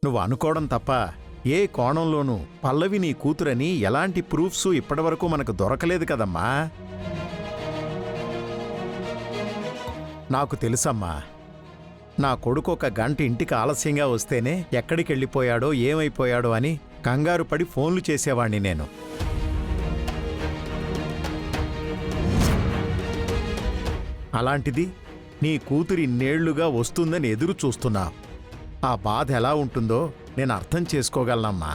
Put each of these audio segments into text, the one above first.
నువ్వు అనుకోవడం తప్ప ఏ కోణంలోనూ పల్లవి నీ కూతురని ఎలాంటి ప్రూఫ్స్ ఇప్పటివరకు మనకు దొరకలేదు కదమ్మా. నాకు తెలుసమ్మా, నా కొడుకు 1 గంట ఇంటికి ఆలస్యంగా వస్తేనే ఎక్కడికెళ్ళిపోయాడో ఏమైపోయాడో అని కంగారు పడి ఫోన్లు చేసేవాణ్ణి నేను. అలాంటిది నీ కూతురి ఇన్నేళ్లుగా వస్తుందని ఎదురు చూస్తున్నా. ఆ బాధ ఎలా ఉంటుందో నేను అర్థం చేసుకోగలనమ్మా.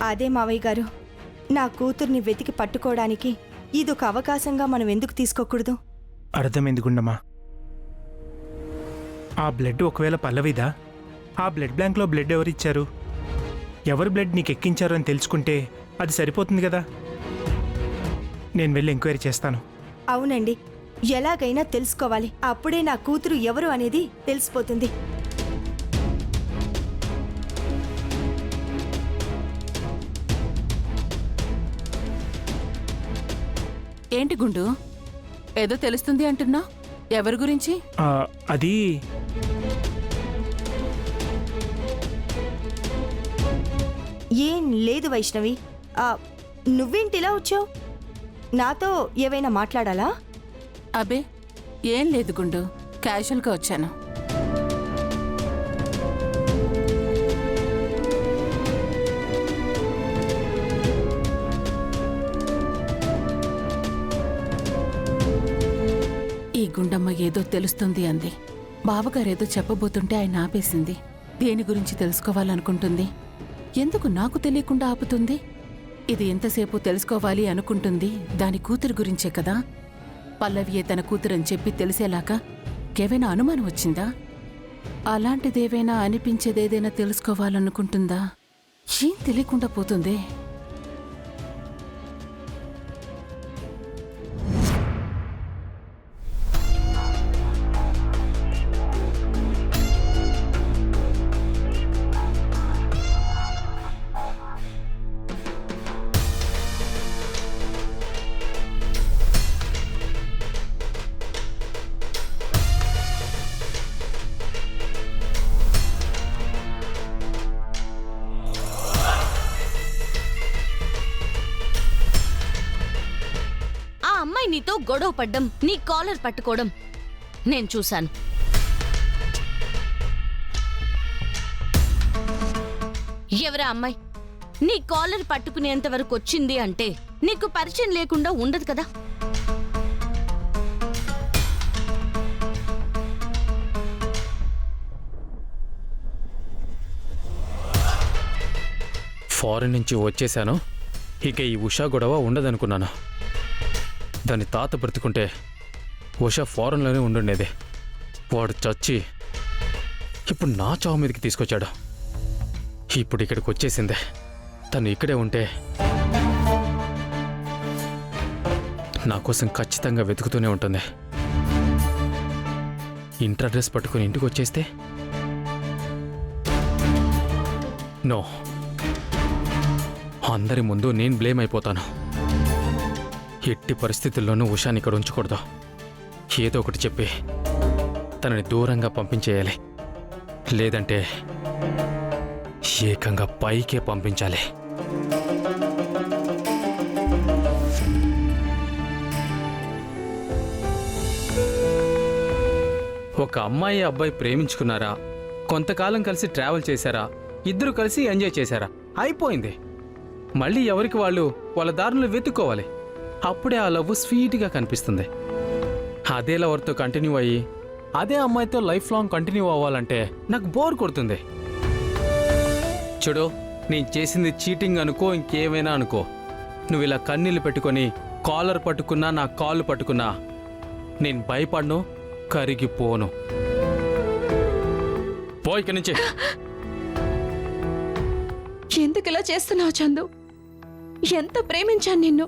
అదే మావయ్య గారు, నా కూతుర్ని వెతికి పట్టుకోవడానికి ఇదొక అవకాశంగా మనం ఎందుకు తీసుకోకూడదు? అర్థమైంది గుండమ్మా. ఆ బ్లడ్ ఒకవేళ పల్లవిదా? ఆ బ్లడ్ బ్యాంక్లో బ్లడ్ ఎవరిచ్చారు, ఎవరి బ్లడ్ నీకు ఎక్కించారు అని తెలుసుకుంటే అది సరిపోతుంది కదా. నేను వెళ్ళి ఎంక్వైరీ చేస్తాను. అవునండి, ఎలాగైనా తెలుసుకోవాలి. అప్పుడే నా కూతురు ఎవరు అనేది తెలిసిపోతుంది. ఏంటి గుండు, ఏదో తెలుస్తుంది అంటున్నా, ఎవరి గురించి? అది ఏం లేదు వైష్ణవి. నువ్వేంటిలా వచ్చావు? నాతో ఏవైనా మాట్లాడాలా? అబే ఏం లేదు గుండు, క్యాజువల్గా వచ్చాను. ఈ గుండమ్మ ఏదో తెలుస్తుంది అంది. బావగారేదో చెప్పబోతుంటే ఆయన ఆపేసింది. దేని గురించి తెలుసుకోవాలనుకుంటుంది? ఎందుకు నాకు తెలియకుండా ఆపుతుంది? ఇది ఎంతసేపు తెలుసుకోవాలి అనుకుంటుంది దాని కూతురు గురించే కదా. పల్లవియే తన కూతురని చెప్పి తెలిసేలాగా కేవైనా అనుమానం వచ్చిందా? అలాంటిదేవైనా అనిపించేదేదైనా తెలుసుకోవాలనుకుంటుందా? ఏం తెలియకుండా పోతుంది. నీతో గొడవ పడ్డం, నీ కాలర్ పట్టుకోవడం నేను చూశాను. ఎవరా అమ్మాయి నీ కాలర్ పట్టుకునేంత వరకు వచ్చింది అంటే నీకు పరిచయం లేకుండా ఉండదు కదా. ఫారెన్ నుంచి వచ్చేసాను, ఇక ఈ ఉషా గొడవ ఉండదనుకున్నాను. దాని తాత బ్రతుకుంటే ఉషా ఫారెన్లోనే ఉండుండేది. వాడు చచ్చి ఇప్పుడు నా చావు మీదకి తీసుకొచ్చాడు. ఇప్పుడు ఇక్కడికి వచ్చేసిందే. తను ఇక్కడే ఉంటే నా కోసం ఖచ్చితంగా వెతుకుతూనే ఉంటుంది. ఇంటర్ అడ్రస్ పట్టుకుని ఇంటికి వచ్చేస్తే నో, అందరి ముందు నేను బ్లేమ్ అయిపోతాను. ఎట్టి పరిస్థితుల్లోనూ ఉషాని ఇక్కడ ఉంచకూడదు. ఏదో ఒకటి చెప్పి తనని దూరంగా పంపించేయాలి. లేదంటే ఏకంగా పైకే పంపించాలి. ఒక అమ్మాయి అబ్బాయి ప్రేమించుకున్నారా, కొంతకాలం కలిసి ట్రావెల్ చేశారా, ఇద్దరు కలిసి ఎంజాయ్ చేశారా, అయిపోయింది. మళ్ళీ ఎవరికి వాళ్ళు వాళ్ళ దారులు వెతుక్కోవాలి. అప్పుడే ఆ లవ్ స్వీట్గా కనిపిస్తుంది. అదే లవర్తో కంటిన్యూ అయ్యి అదే అమ్మాయితో లైఫ్ లాంగ్ కంటిన్యూ అవ్వాలంటే నాకు బోర్ కొడుతుంది. చూడు, నేను చేసింది చీటింగ్ అనుకో, ఇంకేమైనా అనుకో, నువ్వు ఇలా కన్నీళ్ళు పెట్టుకొని కాలర్ పట్టుకున్నా, నా కాళ్ళు పట్టుకున్నా నేను భయపడను, కరిగిపోను. పో ఇక్కడి నుంచి. ఎందుకు ఇలా చేస్తున్నావు చందు? ఎంత ప్రేమించాను నిన్ను.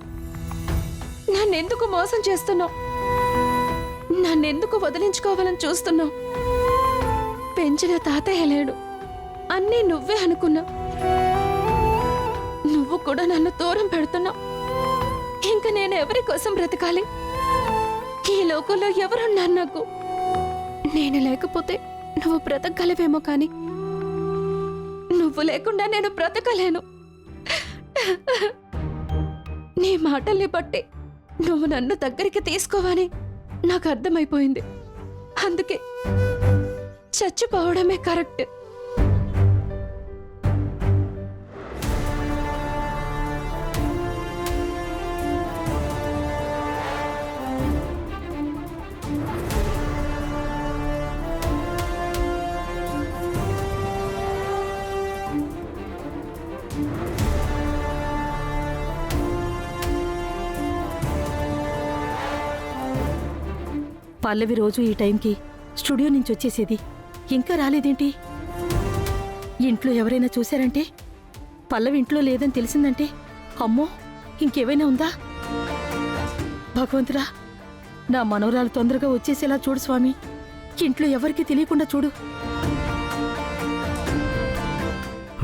నన్నెందుకు మోసం చేస్తున్నావు? నన్నెందుకు వదిలించుకోవాలని చూస్తున్నావు? పెంచిన తాతయ్య లేడు, అన్నీ నువ్వే అనుకున్నావు. నువ్వు కూడా నన్ను దూరం పెడుతున్నావు. ఇంక నేను ఎవరి కోసం బ్రతకాలి? ఈ లోకంలో ఎవరున్నారు నాకు? నేను లేకపోతే నువ్వు బ్రతకగలవేమో కానీ నువ్వు లేకుండా నేను బ్రతకలేను. నీ మాటల్ని బట్టి నువ్వు నన్ను దగ్గరికి తీసుకోవని నాకు అర్థమైపోయింది. అందుకే చచ్చిపోవడమే కరెక్ట్. పల్లవి రోజు ఈ టైంకి స్టూడియో నుంచి వచ్చేసేది. ఇంకా రాలేదేంటి? ఇంట్లో ఎవరైనా చూశారంటే, పల్లవి ఇంట్లో లేదని తెలిసిందంటే, అమ్మో ఇంకేమైనా ఉందా? భగవంతుడా, నా మనవరాలు తొందరగా వచ్చేసేలా చూడు స్వామి. ఇంట్లో ఎవరికీ తెలియకుండా చూడు.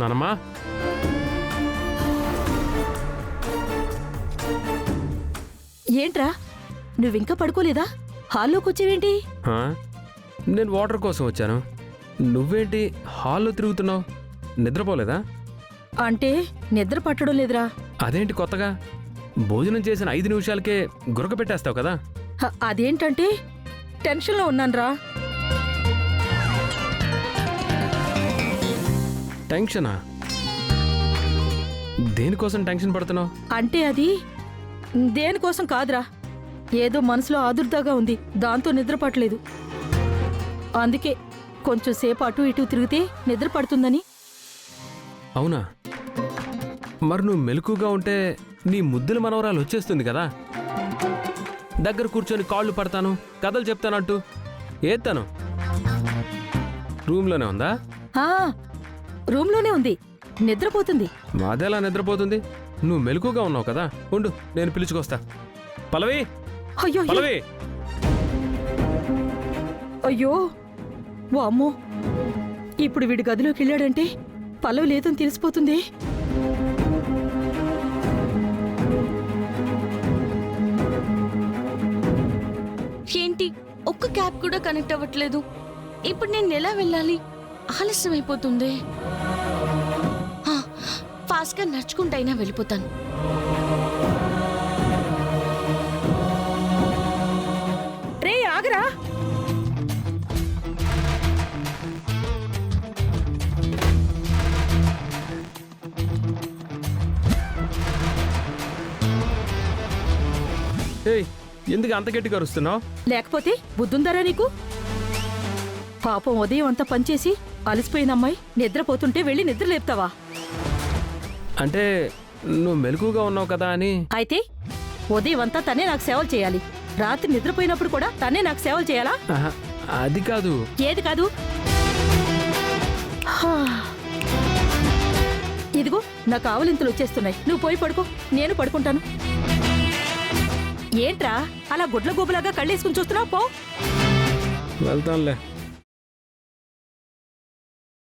నానమ్మా, ఏంట్రా నువ్వింకా పడుకోలేదా? హాల్లోకి వచ్చేవేంటి? ఆ? నేను వాటర్ కోసం వచ్చాను. నువ్వేంటి హాల్లో తిరుగుతున్నావు? నిద్రపోలేదా? అంటే నిద్ర పట్టడం లేదురా. అదేంటి కొత్తగా? భోజనం చేసిన 5 నిమిషాలకే గురక పెట్టేస్తావు కదా? అదేంటంటే టెన్షన్లో ఉన్నాన్రా. టెన్షనా? దేనికోసం టెన్షన్ పడుతున్నావు? అంటే అది దేనికోసం కాదురా, ఏదో మనసులో ఆదుర్దాగా ఉంది, దాంతో నిద్ర పట్టలేదు. అందుకే కొంచెం సేపు అటు ఇటు తిరిగితే నిద్ర పడుతుందని. అవునా? మరి నువ్వు మెలకుగా ఉంటే నీ ముద్దుల మనవరాలు వచ్చేస్తుంది కదా. దగ్గర కూర్చొని కాళ్ళు పడతాను, కథలు చెప్తానంటూ ఏత్తాను. రూమ్లోనే ఉందా? ఆ, రూమ్లోనే ఉంది, నిద్రపోతుంది. మాదేలా నిద్రపోతుంది? నువ్వు మెలకుగా ఉన్నావు కదా. ఉండు, నేను పిలుచుకొస్తా. పల్లవి, అయ్యో పల్లవి! అయ్యో ఓ అమ్మో, ఇప్పుడు వీడి గదిలోకి వెళ్ళాడంటే పల్లవి లేదని తెలిసిపోతుంది. ఏంటి ఒక్క క్యాబ్ కూడా కనెక్ట్ అవ్వట్లేదు? ఇప్పుడు నేను ఎలా వెళ్ళాలి? ఆలస్యం అయిపోతుంది. ఫాస్ట్గా నడుచుకుంటైనా వెళ్ళిపోతాను. రే ఆగరా. ఏయ్, ఎందుకు అంత గట్టిగా అరుస్తున్నావు? లేకపోతే బుద్ధుందరా నీకు? పాపం ఉదయం అంతా పనిచేసి అలసిపోయిన అమ్మాయి నిద్రపోతుంటే వెళ్ళి నిద్ర లేపుతావా? అంటే నువ్వు మెలకుగా ఉన్నావు కదా అని. అయితే ఉదయం అంతా తనే నాకు సేవలు చేయాలి, రాత్రి నిద్రపోయినప్పుడు కూడా తనే నాకు సేవలు చేయాలా? ఆహా, అది కాదు. ఏది కాదు? హా. ఇదిగో నాకు ఆవలింతలు వచ్చేస్తున్నాయి, నువ్వు పోయి పడుకో, నేను పడుకుంటాను. ఏంట్రా అలా గుడ్ల గోబులాగా కళ్ళేసుకుని చూస్తున్నావు? పో. వెళ్తానులే.